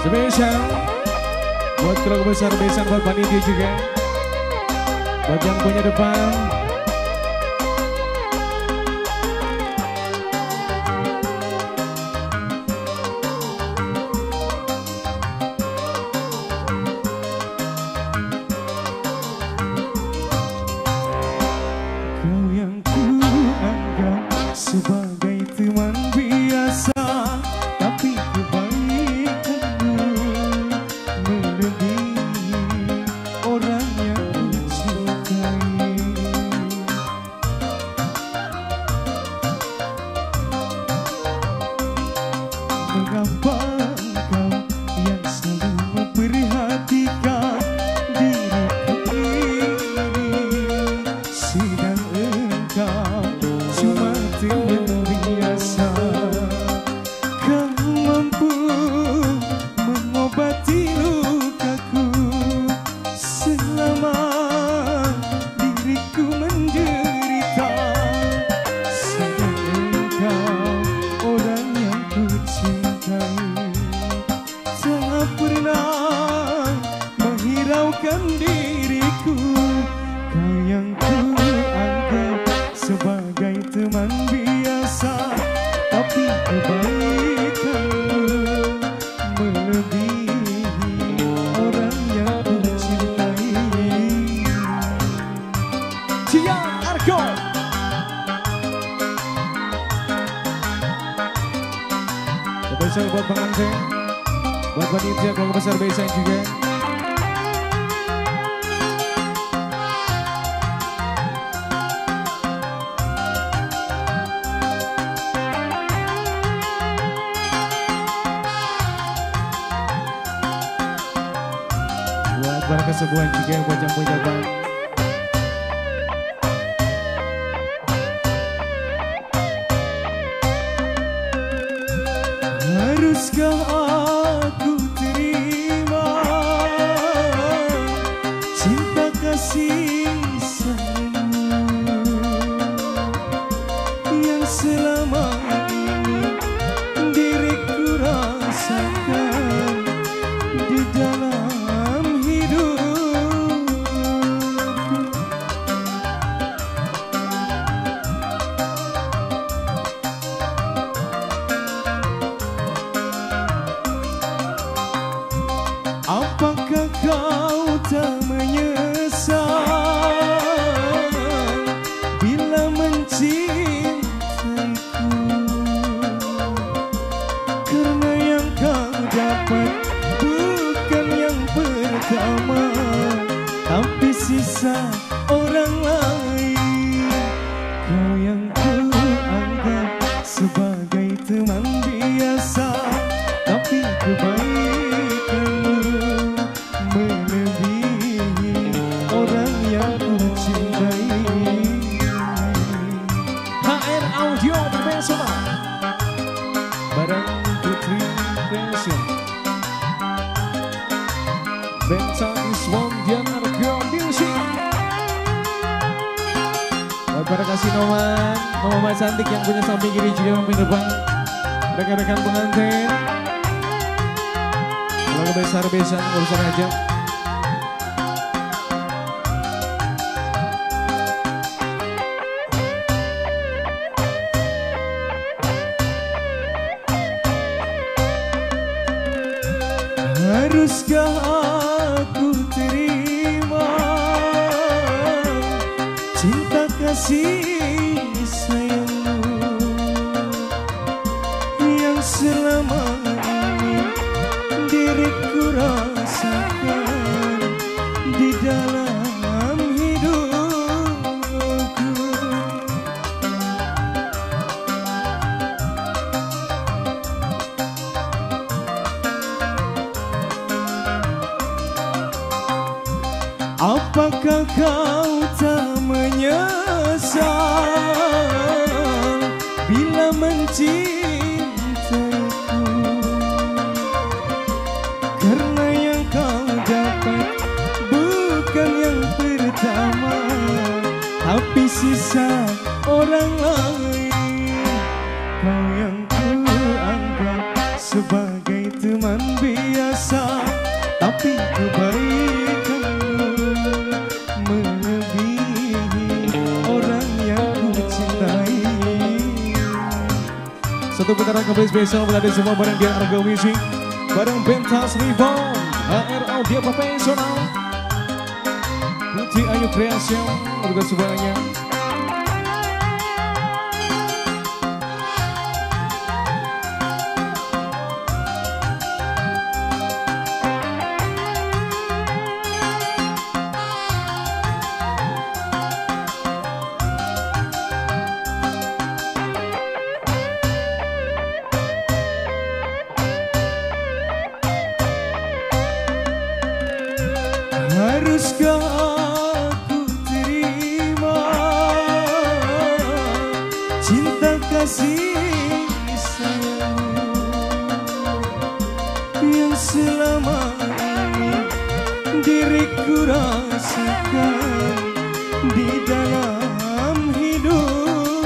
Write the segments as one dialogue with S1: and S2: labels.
S1: Spesial buat keluarga besar Besan, buat panitia juga, buat yang punya depan.
S2: Kau yang kuanggap sebagai teman biasa, tapi kebaikanmu melebihi orang yang kucintai. Mengapa engkau yang selalu memperhatikan diriku ini, sedang engkau cuma teman biasa. Kau mampu mengobati lukaku selama diriku menderita, sedang engkau orang yang kucintai tak pernah menghiraukan diriku. Kau yang kuanggap sebagai teman biasa, tapi kebaikanmu melebihi orang yang kucintai.
S1: Cian Argo. Spesial buat pengantin, buat panitia keluarga besar Besan juga. Buat para kesebuan juga, buat yang punya bang.
S2: Haruskah aku terima cinta kasih sayangmu yang selama ini diriku rasakan di dalam hidupku? Apakah kau tak menyesal bila mencintaiku? Karena yang kau dapat bukan yang pertama, tapi sisa orang lain. Kau yang kuanggap sebagai teman biasa, tapi kebaikanmu melebihi orang yang kucintai.
S1: HR Audio bersama bareng Putri Fashion, Bensan Iswon Dian Argo Music. Buat para kasih mama cantik yang punya samping kiri juga samping depan, rekan-rekan pengantin, keluarga besar Besan, urusan aja.
S2: Haruskah aku terima cinta kasih sayangmu yang selama ini diriku rasakan di dalam hidupku? Apakah kau tak menyesal bila mencintaiku? Karena yang kau dapat bukan yang pertama, tapi sisa orang lain. Kau yang kuanggap sebagai teman biasa, biasa, tapi kebaikanmu melebihi orang yang ku cintai.
S1: Satu putaran kembali spesial berada semua bareng dia Argo Music, bareng Pentas Reborn, HR Audio Profesional, Putri Ayu Creation, juga semuanya.
S2: Haruskah aku terima cinta kasih sayangmu yang selama ini diriku rasakan di dalam hidupku.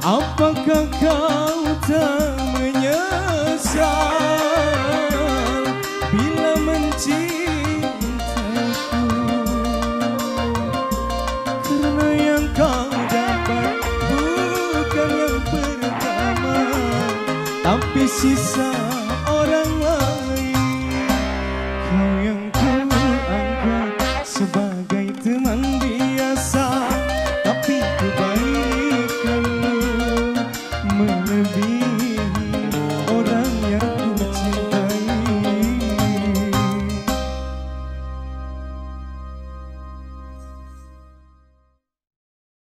S2: Apakah kau tak menyesal bila mencintaku? Karena yang kau dapat bukan yang pertama, tapi sisa